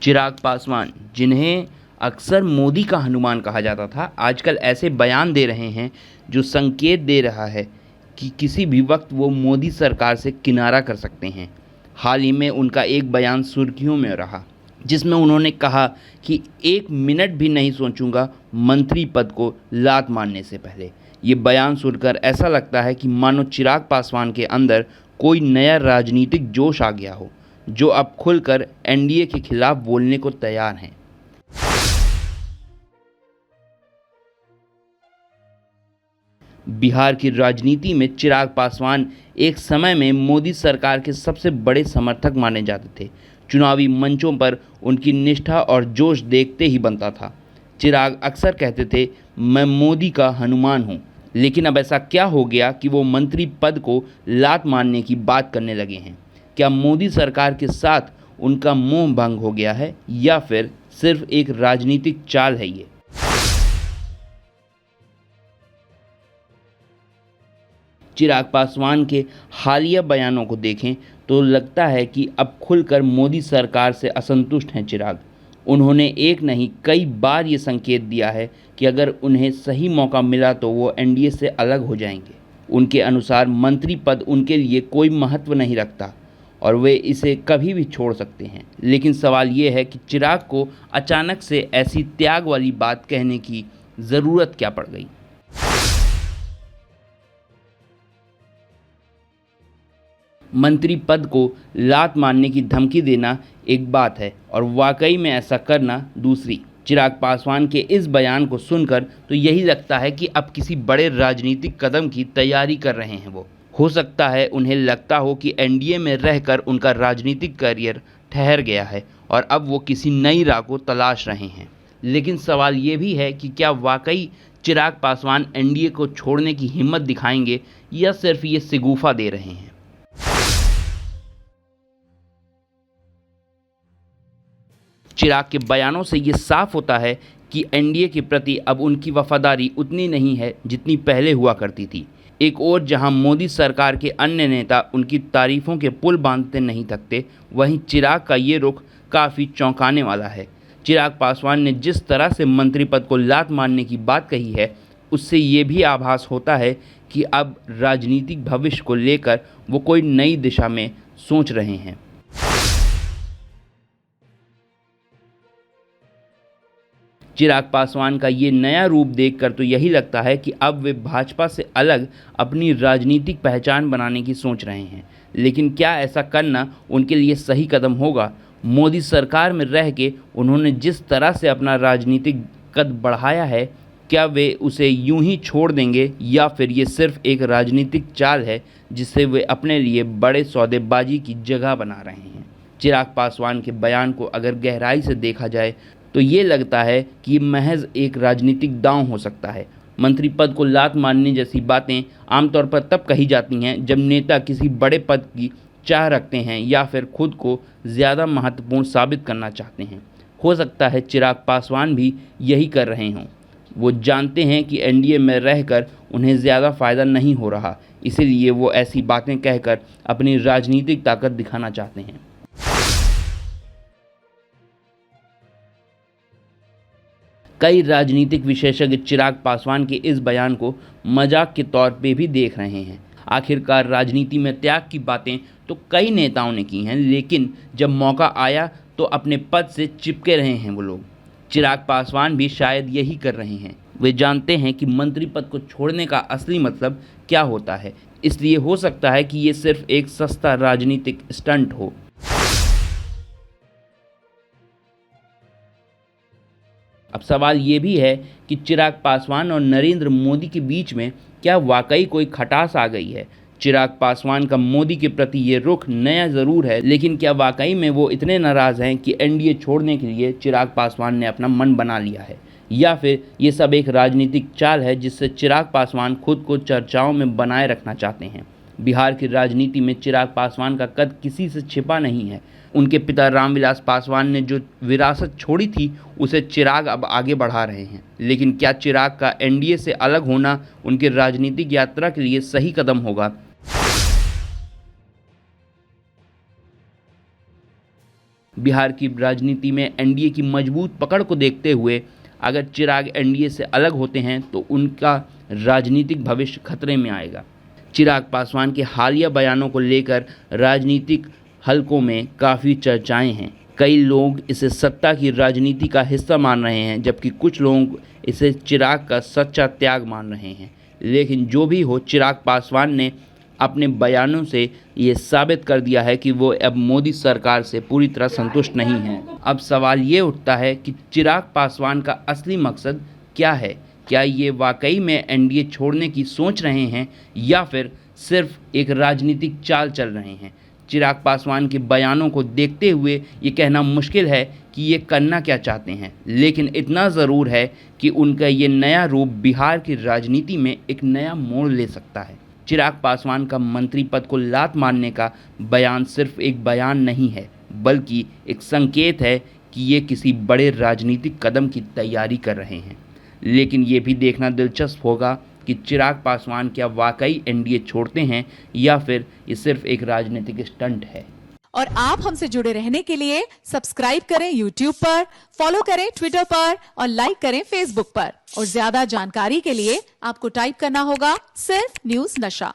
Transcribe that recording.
चिराग पासवान, जिन्हें अक्सर मोदी का हनुमान कहा जाता था, आजकल ऐसे बयान दे रहे हैं जो संकेत दे रहा है कि किसी भी वक्त वो मोदी सरकार से किनारा कर सकते हैं। हाल ही में उनका एक बयान सुर्खियों में रहा, जिसमें उन्होंने कहा कि 1 मिनट भी नहीं सोचूंगा मंत्री पद को लात मारने से पहले। ये बयान सुनकर ऐसा लगता है कि मानो चिराग पासवान के अंदर कोई नया राजनीतिक जोश आ गया हो, जो अब खुलकर एनडीए के खिलाफ बोलने को तैयार हैं। बिहार की राजनीति में चिराग पासवान एक समय में मोदी सरकार के सबसे बड़े समर्थक माने जाते थे। चुनावी मंचों पर उनकी निष्ठा और जोश देखते ही बनता था। चिराग अक्सर कहते थे, मैं मोदी का हनुमान हूं। लेकिन अब ऐसा क्या हो गया कि वो मंत्री पद को लात मारने की बात करने लगे हैं? क्या मोदी सरकार के साथ उनका मोह भंग हो गया है, या फिर सिर्फ एक राजनीतिक चाल है ये? चिराग पासवान के हालिया बयानों को देखें तो लगता है कि अब खुलकर मोदी सरकार से असंतुष्ट हैं चिराग। उन्होंने एक नहीं कई बार ये संकेत दिया है कि अगर उन्हें सही मौका मिला तो वो एनडीए से अलग हो जाएंगे। उनके अनुसार मंत्री पद उनके लिए कोई महत्व नहीं रखता और वे इसे कभी भी छोड़ सकते हैं। लेकिन सवाल ये है कि चिराग को अचानक से ऐसी त्याग वाली बात कहने की ज़रूरत क्या पड़ गई? मंत्री पद को लात मारने की धमकी देना एक बात है और वाकई में ऐसा करना दूसरी। चिराग पासवान के इस बयान को सुनकर तो यही लगता है कि अब किसी बड़े राजनीतिक कदम की तैयारी कर रहे हैं वो। हो सकता है उन्हें लगता हो कि एनडीए में रहकर उनका राजनीतिक करियर ठहर गया है और अब वो किसी नई राह को तलाश रहे हैं। लेकिन सवाल ये भी है कि क्या वाकई चिराग पासवान एनडीए को छोड़ने की हिम्मत दिखाएंगे या सिर्फ ये शगुफा दे रहे हैं? चिराग के बयानों से ये साफ होता है कि एनडीए के प्रति अब उनकी वफादारी उतनी नहीं है जितनी पहले हुआ करती थी। एक ओर जहां मोदी सरकार के अन्य नेता उनकी तारीफों के पुल बांधते नहीं थकते, वहीं चिराग का ये रुख काफ़ी चौंकाने वाला है। चिराग पासवान ने जिस तरह से मंत्री पद को लात मारने की बात कही है, उससे ये भी आभास होता है कि अब राजनीतिक भविष्य को लेकर वो कोई नई दिशा में सोच रहे हैं। चिराग पासवान का ये नया रूप देखकर तो यही लगता है कि अब वे भाजपा से अलग अपनी राजनीतिक पहचान बनाने की सोच रहे हैं। लेकिन क्या ऐसा करना उनके लिए सही कदम होगा? मोदी सरकार में रह के उन्होंने जिस तरह से अपना राजनीतिक कद बढ़ाया है, क्या वे उसे यूं ही छोड़ देंगे या फिर ये सिर्फ एक राजनीतिक चाल है जिससे वे अपने लिए बड़े सौदेबाजी की जगह बना रहे हैं? चिराग पासवान के बयान को अगर गहराई से देखा जाए तो ये लगता है कि ये महज एक राजनीतिक दांव हो सकता है। मंत्री पद को लात मारने जैसी बातें आमतौर पर तब कही जाती हैं जब नेता किसी बड़े पद की चाह रखते हैं या फिर खुद को ज़्यादा महत्वपूर्ण साबित करना चाहते हैं। हो सकता है चिराग पासवान भी यही कर रहे हों। वो जानते हैं कि एनडीए में रहकर उन्हें ज़्यादा फ़ायदा नहीं हो रहा, इसीलिए वो ऐसी बातें कहकर अपनी राजनीतिक ताकत दिखाना चाहते हैं। कई राजनीतिक विशेषज्ञ चिराग पासवान के इस बयान को मजाक के तौर पे भी देख रहे हैं। आखिरकार राजनीति में त्याग की बातें तो कई नेताओं ने की हैं, लेकिन जब मौका आया तो अपने पद से चिपके रहे हैं वो लोग। चिराग पासवान भी शायद यही कर रहे हैं। वे जानते हैं कि मंत्री पद को छोड़ने का असली मतलब क्या होता है, इसलिए हो सकता है कि ये सिर्फ एक सस्ता राजनीतिक स्टंट हो। अब सवाल ये भी है कि चिराग पासवान और नरेंद्र मोदी के बीच में क्या वाकई कोई खटास आ गई है? चिराग पासवान का मोदी के प्रति ये रुख नया ज़रूर है, लेकिन क्या वाकई में वो इतने नाराज़ हैं कि एनडीए छोड़ने के लिए चिराग पासवान ने अपना मन बना लिया है? या फिर ये सब एक राजनीतिक चाल है जिससे चिराग पासवान खुद को चर्चाओं में बनाए रखना चाहते हैं? बिहार की राजनीति में चिराग पासवान का कद किसी से छिपा नहीं है। उनके पिता रामविलास पासवान ने जो विरासत छोड़ी थी उसे चिराग अब आगे बढ़ा रहे हैं। लेकिन क्या चिराग का एनडीए से अलग होना उनकी राजनीतिक यात्रा के लिए सही कदम होगा? बिहार की राजनीति में एनडीए की मजबूत पकड़ को देखते हुए अगर चिराग एनडीए से अलग होते हैं तो उनका राजनीतिक भविष्य खतरे में आएगा। चिराग पासवान के हालिया बयानों को लेकर राजनीतिक हलकों में काफ़ी चर्चाएं हैं। कई लोग इसे सत्ता की राजनीति का हिस्सा मान रहे हैं, जबकि कुछ लोग इसे चिराग का सच्चा त्याग मान रहे हैं। लेकिन जो भी हो, चिराग पासवान ने अपने बयानों से ये साबित कर दिया है कि वो अब मोदी सरकार से पूरी तरह संतुष्ट नहीं हैं। अब सवाल ये उठता है कि चिराग पासवान का असली मकसद क्या है? क्या ये वाकई में एनडीए छोड़ने की सोच रहे हैं या फिर सिर्फ एक राजनीतिक चाल चल रहे हैं? चिराग पासवान के बयानों को देखते हुए ये कहना मुश्किल है कि ये करना क्या चाहते हैं, लेकिन इतना ज़रूर है कि उनका ये नया रूप बिहार की राजनीति में एक नया मोड़ ले सकता है। चिराग पासवान का मंत्री पद को लात मारने का बयान सिर्फ एक बयान नहीं है, बल्कि एक संकेत है कि ये किसी बड़े राजनीतिक कदम की तैयारी कर रहे हैं। लेकिन ये भी देखना दिलचस्प होगा कि चिराग पासवान क्या वाकई एनडीए छोड़ते हैं या फिर ये सिर्फ एक राजनीतिक स्टंट है। और आप हमसे जुड़े रहने के लिए सब्सक्राइब करें YouTube पर, फॉलो करें Twitter पर और लाइक करें Facebook पर। और ज्यादा जानकारी के लिए आपको टाइप करना होगा सिर्फ न्यूज़ नशा।